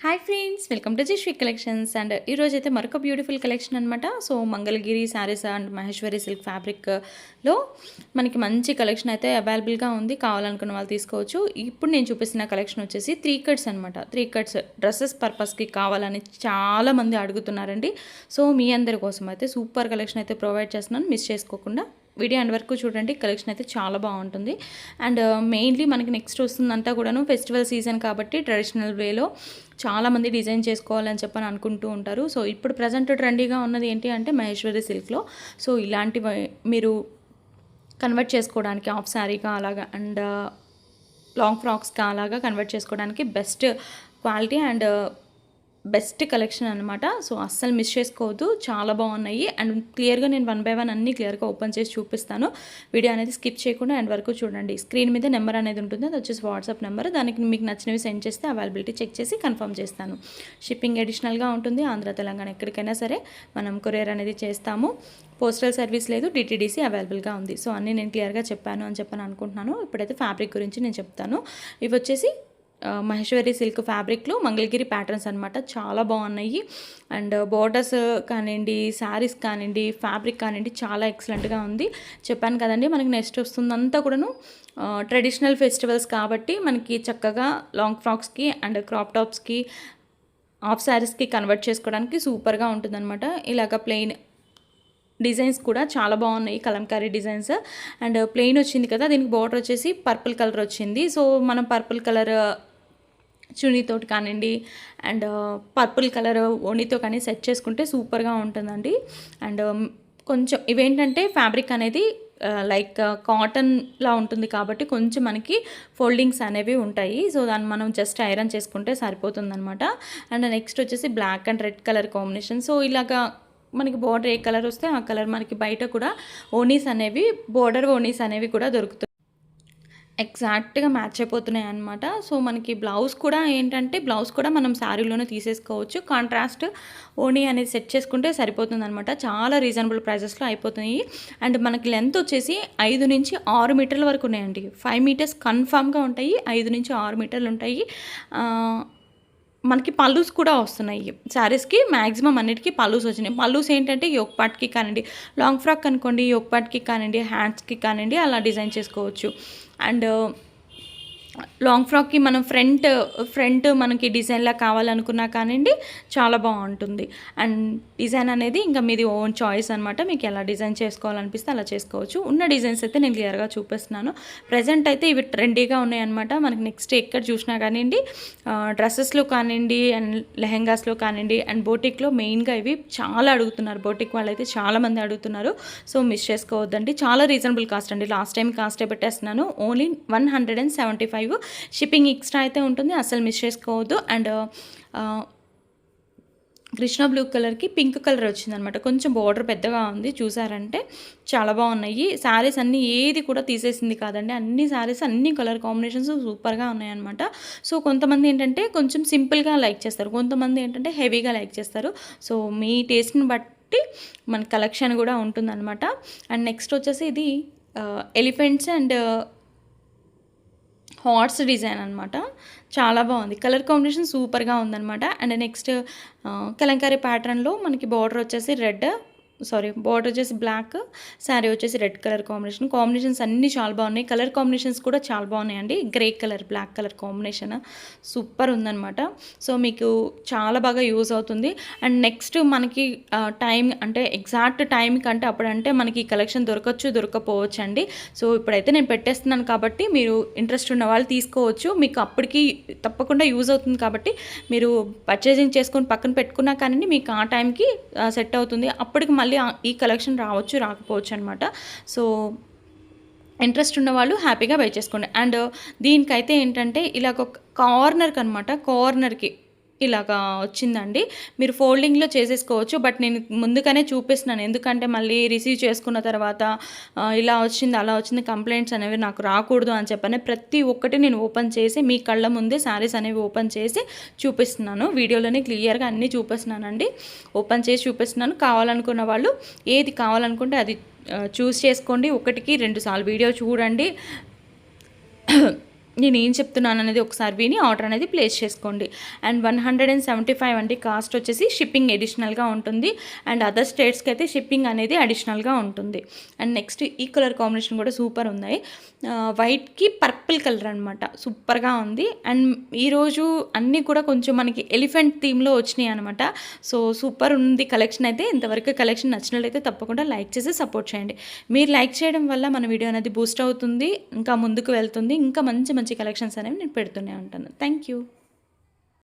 Hi friends, welcome to Jashree collections. And ఈరోజు అయితే మరొక బ్యూటిఫుల్ కలెక్షన్ అనమాట. So Mangalagiri saris and Maheshwari silk ఫ్యాబ్రిక్లో మనకి మంచి కలెక్షన్ అయితే అవైలబుల్గా ఉంది. కావాలనుకున్న వాళ్ళు తీసుకోవచ్చు. ఇప్పుడు నేను చూపిస్తున్న కలెక్షన్ వచ్చేసి 3 కట్స్ అనమాట. 3 కట్స్ డ్రెస్సెస్ పర్పస్కి కావాలని చాలామంది అడుగుతున్నారండి. సో మీ అందరి కోసం అయితే సూపర్ కలెక్షన్ అయితే ప్రొవైడ్ చేస్తున్నాను. మిస్ చేసుకోకుండా వీడియో ఎండ్ వరకు చూడండి. కలెక్షన్ అయితే చాలా బాగుంటుంది. అండ్ మెయిన్లీ మనకి నెక్స్ట్ వస్తుందంతా కూడాను ఫెస్టివల్ సీజన్ కాబట్టి ట్రెడిషనల్ వేలో చాలామంది డిజైన్ చేసుకోవాలని చెప్పని అనుకుంటూ ఉంటారు. సో ఇప్పుడు ప్రజెంట్ ట్రెండీగా ఉన్నది ఏంటి అంటే మహేశ్వరి సిల్క్లో. సో ఇలాంటివి మీరు కన్వర్ట్ చేసుకోవడానికి హాఫ్ శారీగా అలాగా అండ్ లాంగ్ ఫ్రాక్స్గా అలాగా కన్వర్ట్ చేసుకోవడానికి best quality and best collection అనమాట. సో అస్సలు మిస్ చేసుకోవద్దు, చాలా బాగున్నాయి. అండ్ క్లియర్గా నేను 1 by 1 అన్నీ క్లియర్గా ఓపెన్ చేసి చూపిస్తాను. వీడియో అనేది స్కిప్ చేయకుండా ఎండ్ వరకు చూడండి. స్క్రీన్ మీద నెంబర్ అనేది ఉంటుంది, అది వచ్చేసి వాట్సాప్ నెంబర్. దానికి మీకు నచ్చినవి సెండ్ చేస్తే అవైలబిలిటీ చెక్ చేసి కన్ఫర్మ్ చేస్తాను. షిప్పింగ్ అడిషనల్గా ఉంటుంది. ఆంధ్ర తెలంగాణ ఎక్కడికైనా సరే మనం కొరియర్ అనేది చేస్తాము. పోస్టల్ సర్వీస్ లేదు, డిటీడీసీ అవైలబుల్గా ఉంది. సో అన్నీ నేను క్లియర్గా చెప్పాను అని చెప్పని అనుకుంటున్నాను. ఇప్పుడైతే ఫ్యాబ్రిక్ గురించి నేను చెప్తాను. ఇవి వచ్చేసి మహేశ్వరి సిల్క్ ఫ్యాబ్రిక్లో మంగళగిరి ప్యాటర్న్స్ అనమాట. చాలా బాగున్నాయి. అండ్ బోర్డర్స్ కానివ్వండి, శారీస్ కానివ్వండి, ఫ్యాబ్రిక్ కానివ్వండి చాలా ఎక్సలెంట్గా ఉంది. చెప్పాను కదండి, మనకి నెక్స్ట్ వస్తుందంతా కూడాను ట్రెడిషనల్ ఫెస్టివల్స్ కాబట్టి మనకి చక్కగా లాంగ్ ఫ్రాక్స్కి అండ్ క్రాప్ టాప్స్కి హాఫ్ శారీస్కి కన్వర్ట్ చేసుకోవడానికి సూపర్గా ఉంటుందన్నమాట. ఇలాగ ప్లెయిన్ డిజైన్స్ కూడా చాలా బాగున్నాయి, కలంకారీ డిజైన్స్. అండ్ ప్లెయిన్ వచ్చింది కదా, దీనికి బార్డర్ వచ్చేసి పర్పుల్ కలర్ వచ్చింది. సో మనం పర్పుల్ కలర్ చున్నీతోటి కానివ్వండి అండ్ పర్పుల్ కలర్ ఓణితో కానీ సెట్ చేసుకుంటే సూపర్గా ఉంటుందండి. అండ్ కొంచెం ఇవేంటంటే ఫ్యాబ్రిక్ అనేది లైక్ కాటన్లా ఉంటుంది కాబట్టి కొంచెం మనకి ఫోల్డింగ్స్ అనేవి ఉంటాయి. సో దాన్ని మనం జస్ట్ ఐరన్ చేసుకుంటే సరిపోతుందన్నమాట. అండ్ నెక్స్ట్ వచ్చేసి black and red colour combination. So ఇలాగా మనకి బోర్డర్ ఏ కలర్ వస్తే ఆ కలర్ మనకి బయట కూడా ఓనీస్ అనేవి బోర్డర్ ఓనీస్ అనేవి కూడా దొరుకుతాయి, ఎగ్జాక్ట్గా మ్యాచ్ అయిపోతున్నాయి అనమాట. సో మనకి బ్లౌజ్ కూడా ఏంటంటే బ్లౌజ్ కూడా మనం శారీలోనే తీసేసుకోవచ్చు. కాంట్రాస్ట్ ఓనీ అనేది సెట్ చేసుకుంటే సరిపోతుంది అనమాట. చాలా రీజనబుల్ ప్రైజెస్లో అయిపోతున్నాయి. అండ్ మనకి లెంత్ వచ్చేసి 5 నుంచి 6 మీటర్ల వరకు ఉన్నాయండి. 5 మీటర్స్ కన్ఫామ్గా ఉంటాయి, 5 నుంచి 6 మీటర్లు ఉంటాయి. మనకి పల్లూస్ కూడా వస్తున్నాయి శారీస్కి. మ్యాక్సిమం అన్నిటికీ పల్లూస్ వచ్చినాయి. పల్లూస్ ఏంటంటే యోక్ పార్ట్కి కానివ్వండి, లాంగ్ ఫ్రాక్ అనుకోండి యోక్ పార్ట్కి కానివ్వండి, హ్యాండ్స్కి కానివ్వండి అలా డిజైన్ చేసుకోవచ్చు. అండ్ లాంగ్ ఫ్రాక్కి మనం ఫ్రంట్ మనకి డిజైన్లా కావాలనుకున్నా కానివ్వండి చాలా బాగుంటుంది. అండ్ డిజైన్ అనేది ఇంకా మీది ఓన్ చాయిస్ అనమాట. మీకు ఎలా డిజైన్ చేసుకోవాలనిపిస్తే అలా చేసుకోవచ్చు. ఉన్న డిజైన్స్ అయితే నేను క్లియర్గా చూపిస్తున్నాను. ప్రజెంట్ అయితే ఇవి ట్రెండీగా ఉన్నాయన్నమాట. మనకి నెక్స్ట్ ఎక్కడ చూసినా కానివ్వండి డ్రెస్సెస్లో కానివ్వండి అండ్ లెహెంగాస్లో కానివ్వండి అండ్ బోటిక్లో మెయిన్గా ఇవి చాలా అడుగుతున్నారు. బోటిక్ వాళ్ళు అయితే చాలామంది అడుగుతున్నారు. సో మిస్ చేసుకోవద్దండి. చాలా రీజనబుల్ కాస్ట్ అండి. లాస్ట్ టైం కాస్టే పెట్టేస్తున్నాను, ఓన్లీ 175. షిప్పింగ్ ఎక్స్ట్రా అయితే ఉంటుంది, అసలు మిస్ చేసుకోవద్దు. అండ్ కృష్ణ బ్లూ కలర్కి పింక్ కలర్ వచ్చిందనమాట. కొంచెం బార్డర్ పెద్దగా ఉంది, చూసారంటే చాలా బాగున్నాయి. శారీస్ అన్నీ ఏది కూడా తీసేసింది కాదండి, అన్ని శారీస్ అన్ని కలర్ కాంబినేషన్స్ సూపర్గా ఉన్నాయన్నమాట. సో కొంతమంది ఏంటంటే కొంచెం సింపుల్గా లైక్ చేస్తారు, కొంతమంది ఏంటంటే హెవీగా లైక్ చేస్తారు. సో మీ టేస్ట్ని బట్టి మన కలెక్షన్ కూడా ఉంటుందన్నమాట. అండ్ నెక్స్ట్ వచ్చేసి ఇది ఎలిఫెంట్స్ అండ్ హార్ట్స్ డిజైన్ అనమాట. చాలా బాగుంది, కలర్ కాంబినేషన్ సూపర్గా ఉందన్నమాట. అండ్ నెక్స్ట్ కలంకారీ ప్యాటర్న్లో మనకి బార్డర్ వచ్చేసి బార్డర్ వచ్చేసి బ్లాక్, శారీ వచ్చేసి రెడ్ కలర్ కాంబినేషన్స్ అన్నీ చాలా బాగున్నాయి. కలర్ కాంబినేషన్స్ కూడా చాలా బాగున్నాయండి. Grey colour black colour combination super ఉందన్నమాట. సో మీకు చాలా బాగా యూజ్ అవుతుంది. అండ్ నెక్స్ట్ మనకి టైం అంటే ఎగ్జాక్ట్ టైం కంటే అప్పుడంటే మనకి కలెక్షన్ దొరకపోవచ్చు అండి. సో ఇప్పుడైతే నేను పెట్టేస్తున్నాను కాబట్టి మీరు ఇంట్రెస్ట్ ఉన్న వాళ్ళు తీసుకోవచ్చు. మీకు అప్పటికి తప్పకుండా యూజ్ అవుతుంది కాబట్టి మీరు పర్చేజింగ్ చేసుకొని పక్కన పెట్టుకున్నా కానీ మీకు ఆ టైంకి సెట్ అవుతుంది. అప్పటికి మళ్ళీ ఈ కలెక్షన్ రాకపోవచ్చు అనమాట. సో ఇంట్రెస్ట్ ఉన్న వాళ్ళు హ్యాపీగా బై చేసుకోండి. అండ్ దీనికైతే ఏంటంటే ఇలాగ కార్నర్కి ఇలాగా వచ్చిందండి. మీరు ఫోల్డింగ్లో చేసేసుకోవచ్చు, బట్ నేను ముందుగానే చూపిస్తున్నాను ఎందుకంటే మళ్ళీ రిసీవ్ చేసుకున్న తర్వాత ఇలా వచ్చింది అలా వచ్చింది కంప్లైంట్స్ అనేవి నాకు రాకూడదు అని చెప్పని ప్రతి ఒక్కటి నేను ఓపెన్ చేసి మీ కళ్ళ ముందే శారీస్ అనేవి ఓపెన్ చేసి చూపిస్తున్నాను. వీడియోలోనే క్లియర్గా అన్నీ చూపిస్తున్నానండి, ఓపెన్ చేసి చూపిస్తున్నాను. కావాలనుకున్న వాళ్ళు ఏది కావాలనుకుంటే అది చూస్ చేసుకోండి. 1కి 2 సార్లు వీడియో చూడండి. నేను ఏం చెప్తున్నాను అనేది ఒకసారి విని ఆర్డర్ అనేది ప్లేస్ చేసుకోండి. అండ్ 175 అండి కాస్ట్ వచ్చేసి. షిప్పింగ్ అడిషనల్గా ఉంటుంది అండ్ అదర్ స్టేట్స్కి అయితే షిప్పింగ్ అనేది అడిషనల్గా ఉంటుంది. అండ్ నెక్స్ట్ ఈ కలర్ కాంబినేషన్ కూడా సూపర్ ఉన్నాయి. వైట్కి పర్పుల్ కలర్ అనమాట, సూపర్గా ఉంది. అండ్ ఈరోజు అన్నీ కూడా కొంచెం మనకి ఎలిఫెంట్ థీమ్లో వచ్చినాయి అనమాట. సో సూపర్ ఉంది కలెక్షన్ అయితే. ఇంతవరకు కలెక్షన్ నచ్చినట్లయితే తప్పకుండా లైక్ చేసి సపోర్ట్ చేయండి. మీరు లైక్ చేయడం వల్ల మన వీడియో అనేది బూస్ట్ అవుతుంది, ఇంకా ముందుకు వెళ్తుంది, ఇంకా మంచి మంచి కలెక్షన్స్ అనేవి నేను పెడుతూనే ఉంటాను. Thank you.